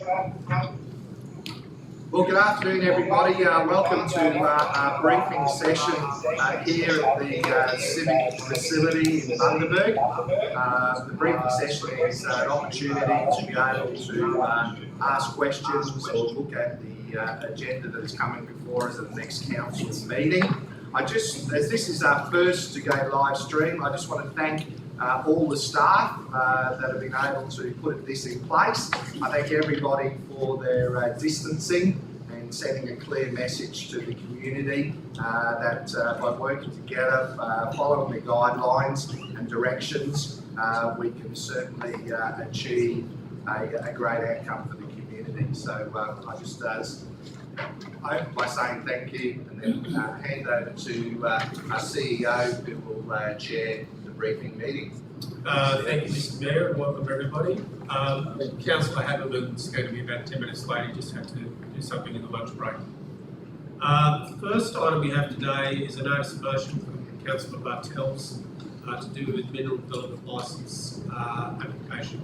Well, good afternoon, everybody. Welcome to our briefing session here at the Civic Facility in Bundaberg. The briefing session is an opportunity to be able to ask questions or look at the agenda that is coming before us at the next council meeting. As this is our first to go live stream, I just want to thank all the staff that have been able to put this in place. I thank everybody for their distancing and sending a clear message to the community that by working together, following the guidelines and directions, we can certainly achieve a great outcome for the community. So I just hope by saying thank you and then hand over to our CEO who will chair the briefing meeting. Thank you, Mr. Mayor, and welcome everybody. Councillor Haberman's going to be about 10 minutes late. He just had to do something in the lunch break. The first item we have today is a notice of motion from Councillor Bartels to do with mineral development licence application.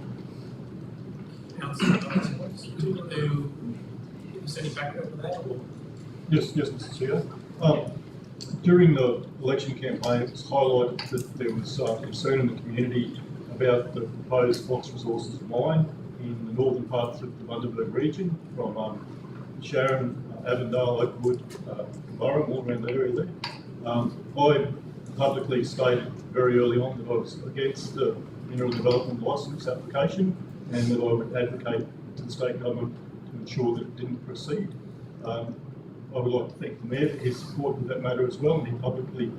Councillor Bartels, do you want to give us any background for that? Or? Yes, Mr. Chair. During the election campaign, it was highlighted that there was concern in the community about the proposed Fox Resources mine in the northern parts of the Bundaberg region, from Sharon, Avondale, Oakwood, Burrum, all around the area there. I publicly stated very early on that I was against the mineral development licence application and that I would advocate to the state government to ensure that it didn't proceed. I would like to thank the Mayor for his support with that matter as well, and he publicly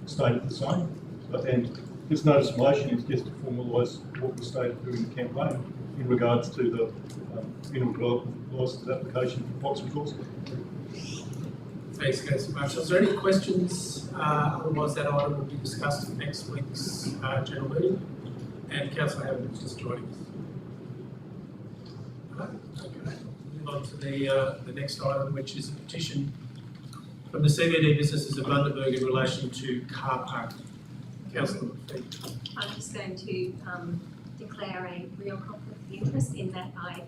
stated the same. And this notice of motion is just to formalise what we stated during the campaign in regards to the mineral development licence application for Fox Resources. Thanks, Councillor Marshall. Is there any questions? Otherwise, that item will be discussed at next week's general meeting. And Councillor Hammond is just joining us. Okay. Move on to the next item, which is a petition from the CBD businesses of Bundaberg in relation to car park. Councillor McPhee. I'm just going to declare a real conflict of interest in that I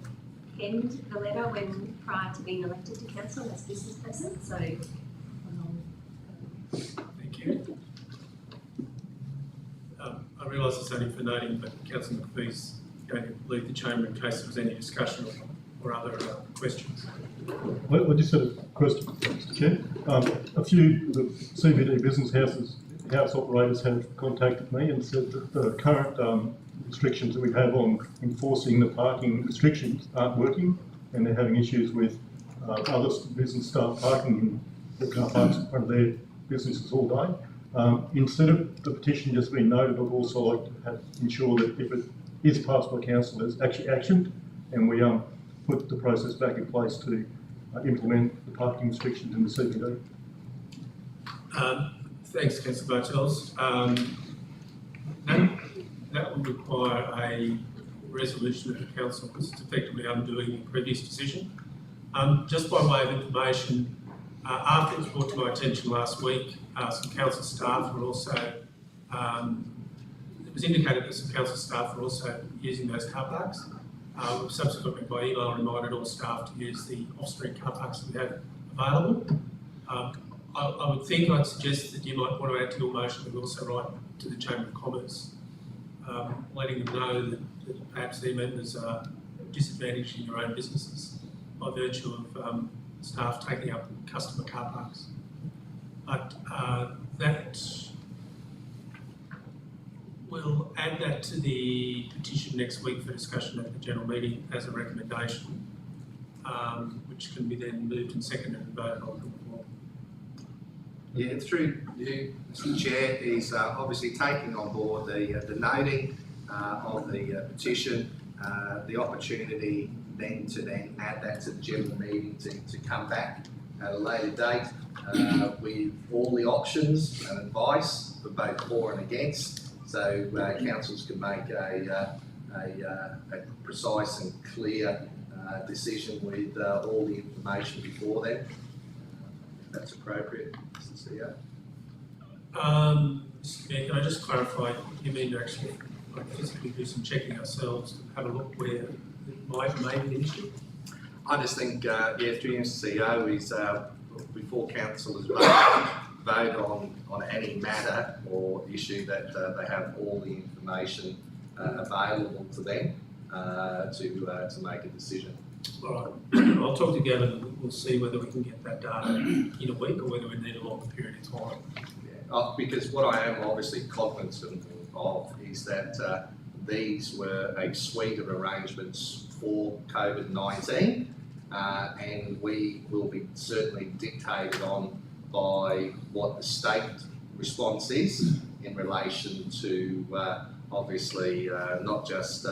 penned the letter when prior to being elected to council as business person. So, thank you. I realise it's only for noting, but Councillor McPhee's going to leave the chamber in case there was any discussion or other questions. I just had a question, Mr. Chair. A few of the CBD business house operators have contacted me and said that the current restrictions that we have on enforcing the parking restrictions aren't working, and they're having issues with other business staff parking in the car parks in front of their businesses all day. Instead of the petition just being noted, I'd also like to ensure that if it is passed by council, it's actually actioned, and we put the process back in place to implement the parking restrictions in the CBD. Thanks, Councillor Bartels. That will require a resolution of the council because it's effectively undoing the previous decision. Just by way of information, after it was brought to my attention last week, some council staff were also, it was indicated that some council staff were also using those car parks. We've subsequently by email reminded all staff to use the off-street car parks that we have available. I would think I'd suggest that you might want to add to your motion and also write to the Chamber of Commerce, letting them know that perhaps their members are disadvantaged in your own businesses by virtue of staff taking up customer car parks. But we'll add that to the petition next week for discussion at the general meeting as a recommendation, which can be then moved and seconded and voted on from the floor. Yeah, through you, Mr. Chair, is obviously taking on board the noting of the petition, the opportunity then to add that to the general meeting to come back at a later date with all the options and advice for both for and against, so councils can make a precise and clear decision with all the information before them. If that's appropriate, Mr. CEO. Mr. Mayor, can I just clarify, you mean to actually physically do some checking ourselves to have a look where may be an issue? I just think, through you, CEO, is before councillors vote on any matter or issue that they have all the information available to them to make a decision. All right, I'll talk to Gavin and we'll see whether we can get that data in a week or whether we need a longer period of time. Because what I am obviously cognizant of is that these were a suite of arrangements for COVID-19, and we will be certainly dictated on by what the state response is in relation to obviously not just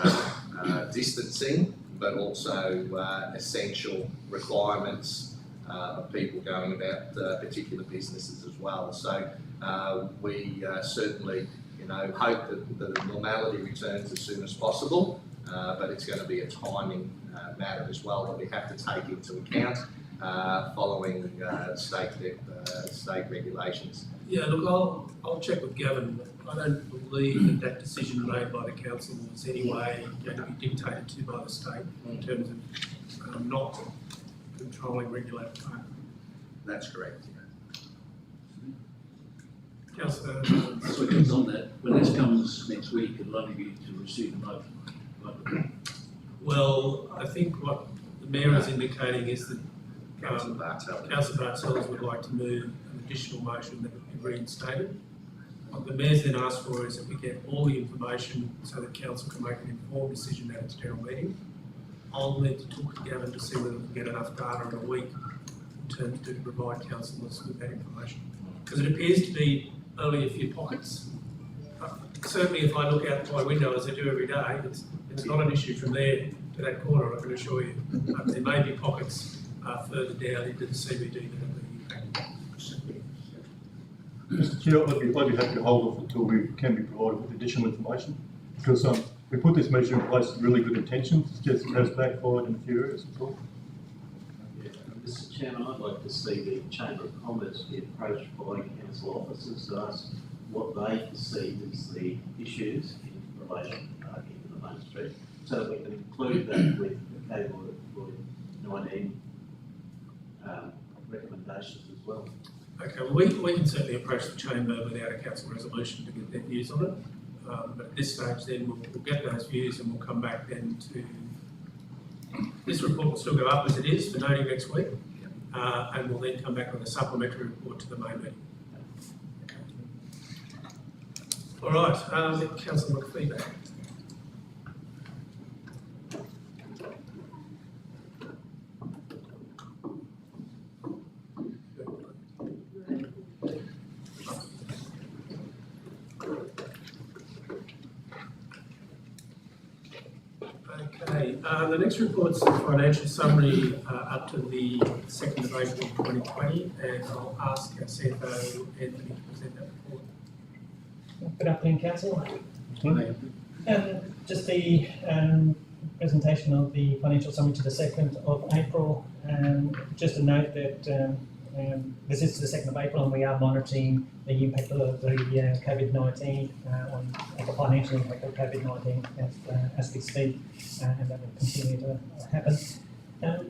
distancing, but also essential requirements of people going about particular businesses as well. So we certainly, hope that the normality returns as soon as possible, but it's going to be a timing matter as well that we have to take into account following state regulations. Yeah, look, I'll check with Gavin. I don't believe that decision made by the council was anyway going to be dictated to by the state in terms of not controlling regulated pay. That's correct. Councillor, Quickly on that, when this comes next week, it'll only be to receive a note. well, I think what the Mayor is indicating is that Councillor Bartel. Councillor Bartels would like to move an additional motion that would be reinstated. What the Mayor's then asked for is that we get all the information so that Council can make an informed decision at its general meeting. I'll need to talk to Gavin to see whether we can get enough data in a week in terms to provide councillors with that information. Because it appears to be only a few pockets. Certainly if I look out my window as I do every day, it's not an issue from there to that corner, I can assure you. There may be pockets further down into the CBD that have been impacted. Mr Chair, I'd be happy to hold off until we can be provided with additional information, because we put this measure in place with really good intentions. It's just it has backfired in a few areas, of course. Yeah, Mr Chairman, I'd like to see the Chamber of Commerce be approached by council officers to ask what they perceive as the issues in relation to parking in the Main Street, so that we can include that with the category 19 recommendations as well. Okay, well we can certainly approach the Chamber without a council resolution to get their views on it. But at this stage then we'll get those views and we'll come back then to... This report will still go up as it is for noting next week, and we'll then come back with a supplementary report to the main meeting. Okay. All right, Councillor McPhee back. Okay, the next report's the financial summary up to the 2nd of April 2020, and I'll ask our CFO Anthony to present that report. Good afternoon, Council. Just the presentation of the financial summary to the 2nd of April. Just a note that this is to the 2nd of April and we are monitoring the impact of the COVID-19 on the financial impact of COVID-19 as we speak, and that will continue to happen.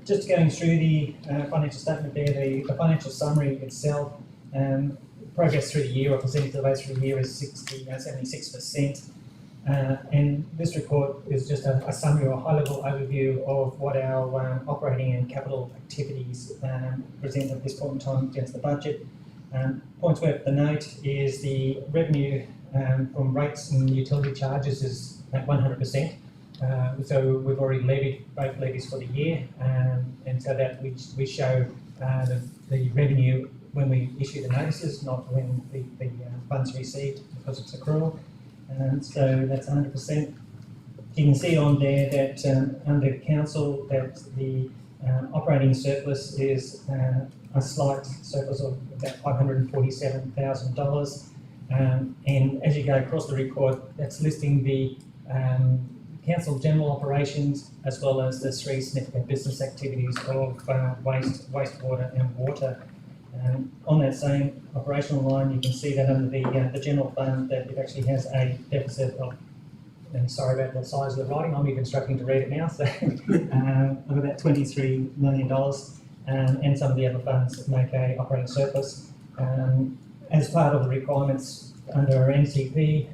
Just going through the financial statement there, the financial summary itself, progress through the year or percentage of through the year is 76%. And this report is just a summary or a high-level overview of what our operating and capital activities present at this point in time against the budget. Points worth the note is the revenue from rates and utility charges is at 100%. So we've already levied both levies for the year, and so that we show the revenue when we issue the notices, not when the funds received, because it's accrual. So that's 100%. You can see on there that under council that the operating surplus is a slight surplus of about $547,000. And as you go across the report, that's listing the council general operations as well as the 3 significant business activities of wastewater and water. On that same operational line, you can see that under the general fund that it actually has a deficit of and sorry about the size of the writing, I'm even struggling to read it now, so of about $23 million, and some of the other funds make a operating surplus. As part of the requirements under our NCP,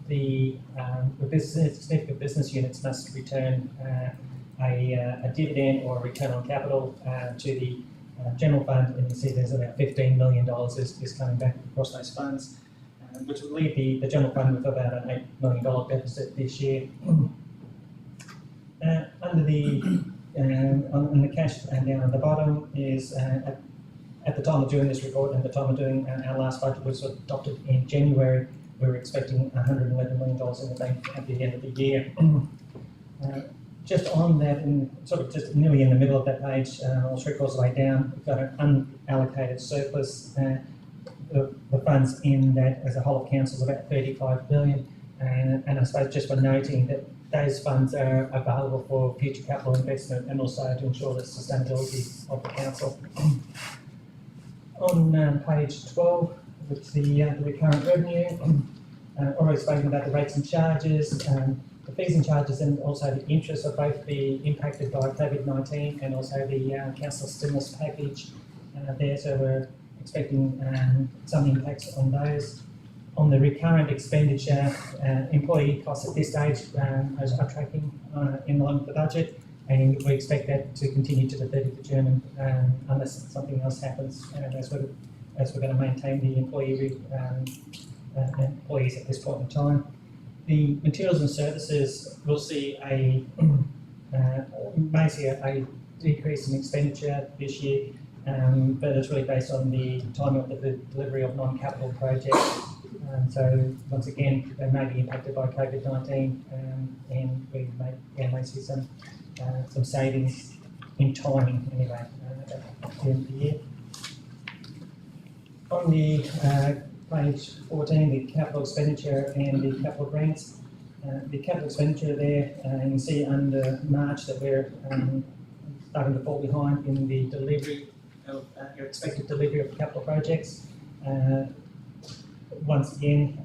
the significant business units must return a dividend or a return on capital to the general fund, and you see there's about $15 million is coming back across those funds, which would leave the general fund with about an $8 million deficit this year. Under the on the cash down at the bottom is at the time of doing this report and the time of doing our last budget was adopted in January, we were expecting $111 million in the bank at the end of the year. Just on that, and sort of just nearly in the middle of that page, or 3/4 of the way down, we've got an unallocated surplus. The funds in that as a whole of council is about $35 billion, and I suppose just for noting that those funds are available for future capital investment and also to ensure the sustainability of the council. On page 12, which is the recurrent revenue, already spoken about the rates and charges. The fees and charges and also the interest will both be impacted by COVID-19 and also the council stimulus package there, so we're expecting some impacts on those. On the recurrent expenditure, employee costs at this stage are tracking in line with the budget, and we expect that to continue to the 30th of June unless something else happens, as we're going to maintain the employees at this point in time. The materials and services will see basically a decrease in expenditure this year, but it's really based on the timing of the delivery of non-capital projects. So once again, they may be impacted by COVID-19, and we may see some savings in timing anyway at the end of the year. On the page 14, the capital expenditure and the capital grants. The capital expenditure there, you can see under March that we're starting to fall behind in the delivery of your expected delivery of capital projects. Once again,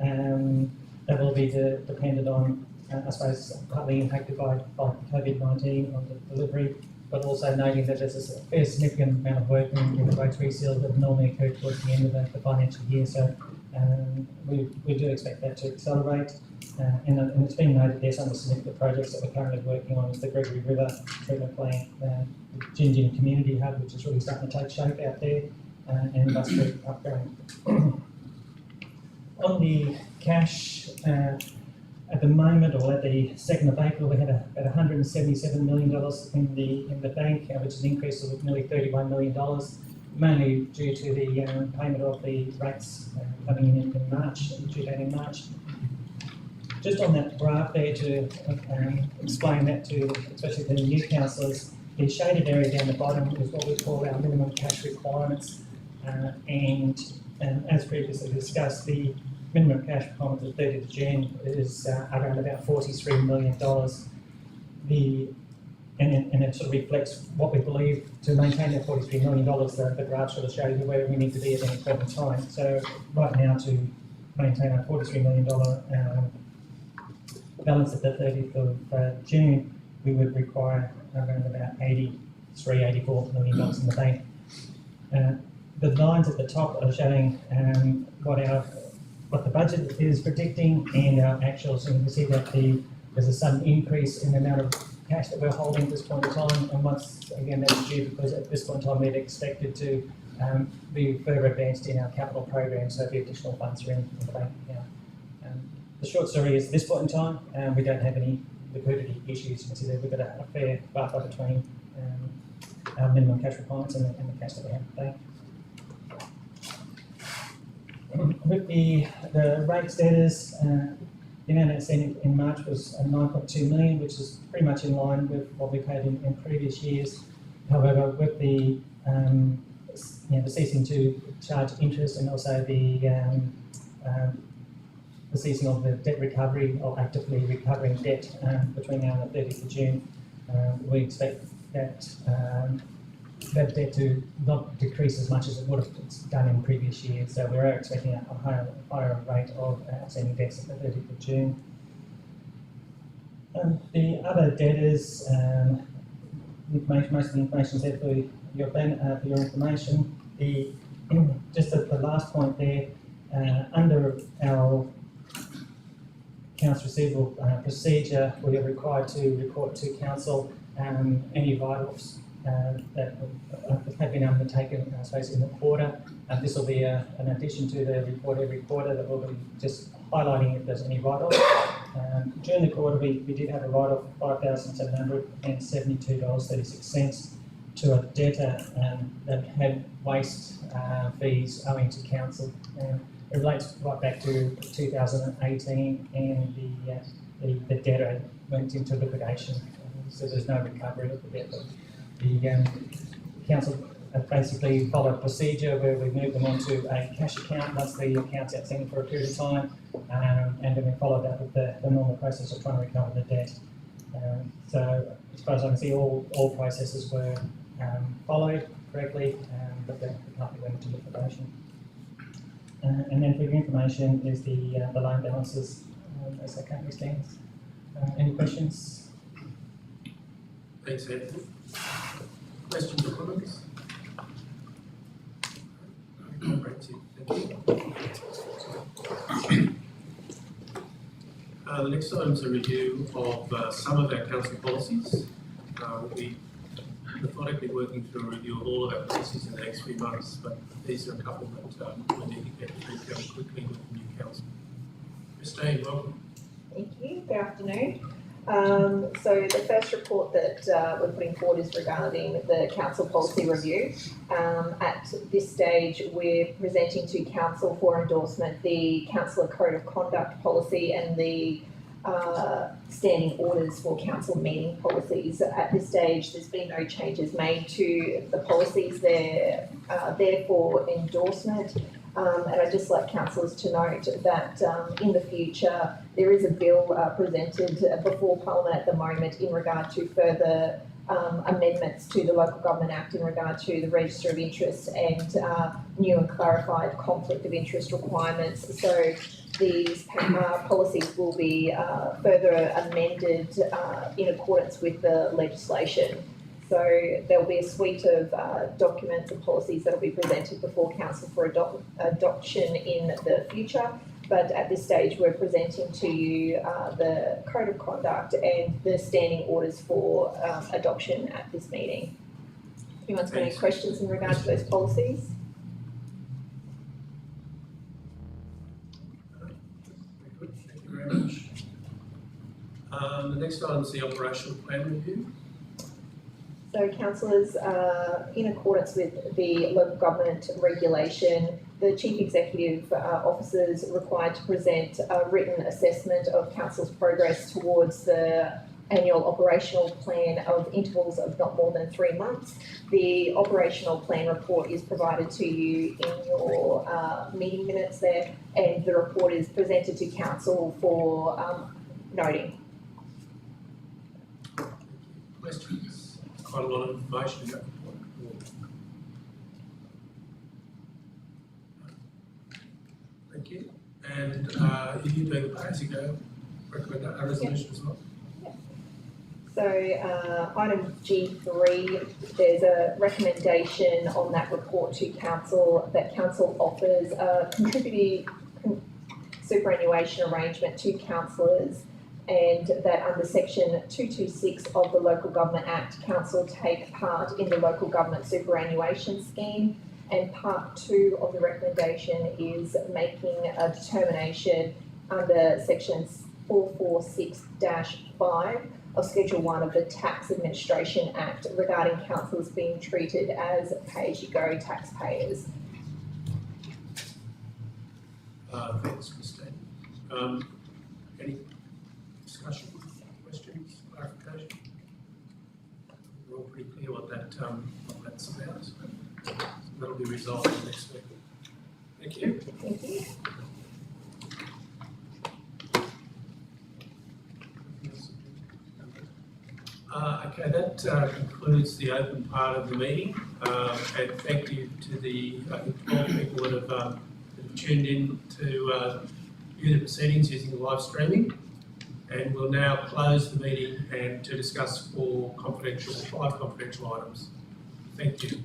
that will be dependent on, I suppose, partly impacted by COVID-19 on the delivery, but also noting that there's a fairly significant amount of work in the roads reseal that normally occur towards the end of the financial year. So we do expect that to accelerate. And it's been noted there some of the significant projects that we're currently working on is the Gregory River treatment plant, the Gingin Community Hub, which is really starting to take shape out there, and Bus Street upgrade. On the cash, at the moment, or at the 2nd of April, we had about $177 million in the bank, which is an increase of nearly $31 million, mainly due to the payment of the rates coming in March, due date in March. Just on that graph there to explain that to, especially the new councillors, the shaded area down the bottom is what we call our minimum cash requirements, and as previously discussed, the minimum cash requirement at 30th of June is around about $43 million. And it sort of reflects what we believe to maintain that $43 million. The graph sort of shows you where we need to be at any point in time. So right now, to maintain our $43 million balance at the 30th of June, we would require around about $84 million in the bank. The lines at the top are showing what the budget is predicting and our actuals, and you can see that there's a sudden increase in the amount of cash that we're holding at this point in time, and once again that's due because at this point in time we'd expected to be further advanced in our capital program, so the additional funds are in the bank account. The short story is at this point in time we don't have any liquidity issues. You can see that we've got a fair buffer between our minimum cash requirements and the cash that we have in the bank. With the rate status, the amount outstanding in March was $9.2 million, which is pretty much in line with what we paid in previous years. However, with the ceasing to charge interest and also the ceasing of the debt recovery or actively recovering debt between now and the 30th of June, we expect that that debt to not decrease as much as it would have done in previous years. So we're expecting a higher rate of outstanding debts at the 30th of June. The other debtors, most of the information is there for your for your information. Just at the last point there, under our accounts receivable procedure, we are required to report to council any write-offs that have been undertaken, I suppose, in the quarter. This will be an addition to the report every quarter that will be just highlighting if there's any write-off. During the quarter, we did have a write-off of $5,772.36 to a debtor that had waste fees owing to council. It relates right back to 2018, and the debtor went into liquidation, so there's no recovery of the debt. The council basically followed a procedure where we moved them onto a cash account once the account's outstanding for a period of time, and then we followed that with the normal process of trying to recover the debt. So as far as I can see, all processes were followed correctly, but the company went into liquidation. And then for your information is the loan balances as they currently stands. Any questions? Thanks, Anthony. Questions or comments? Comprehensive, thank you. The next item is a review of some of our council policies. We'll be methodically working through a review of all of our policies in the next few months, but these are a couple that we need to get through fairly quickly with the new council. Christine, welcome. Thank you. Good afternoon. So the first report that we're putting forward is regarding the council policy review. At this stage, we're presenting to council for endorsement the councillor code of conduct policy and the standing orders for council meeting policies. At this stage, there's been no changes made to the policies. They're there for endorsement. And I'd just like councillors to note that in the future, there is a bill presented before Parliament at the moment in regard to further amendments to the Local Government Act in regard to the Register of Interest and new and clarified conflict of interest requirements. So these policies will be further amended in accordance with the legislation. So there will be a suite of documents and policies that will be presented before council for adoption in the future. But at this stage, we're presenting to you the code of conduct and the standing orders for adoption at this meeting. Anyone's got any questions in regard to those policies? Very good, thank you very much. The next item is the operational plan review. So councillors, in accordance with the local government regulation, the Chief Executive Officer is required to present a written assessment of council's progress towards the annual operational plan of intervals of not more than 3 months. The operational plan report is provided to you in your meeting minutes there, and the report is presented to council for noting. Questions? Quite a lot of information in that report. Thank you. And are you doing the pay-as-you-go recommend a resolution as well? So item G3, there's a recommendation on that report to council that council offers a contributing superannuation arrangement to councillors, and that under section 226 of the Local Government Act, council take part in the local government superannuation scheme. And part 2 of the recommendation is making a determination under section 446-5 of Schedule 1 of the Tax Administration Act regarding councillors being treated as pay-as-you-go taxpayers. Thanks, Christine. Any discussion, questions, clarification? We're all pretty clear what that's about. So that'll be resolved next week. Thank you. Thank you. Okay, that concludes the open part of the meeting. And thank you to the 12 people that have tuned in to view the proceedings using live streaming. And we'll now close the meeting and to discuss five confidential items. Thank you.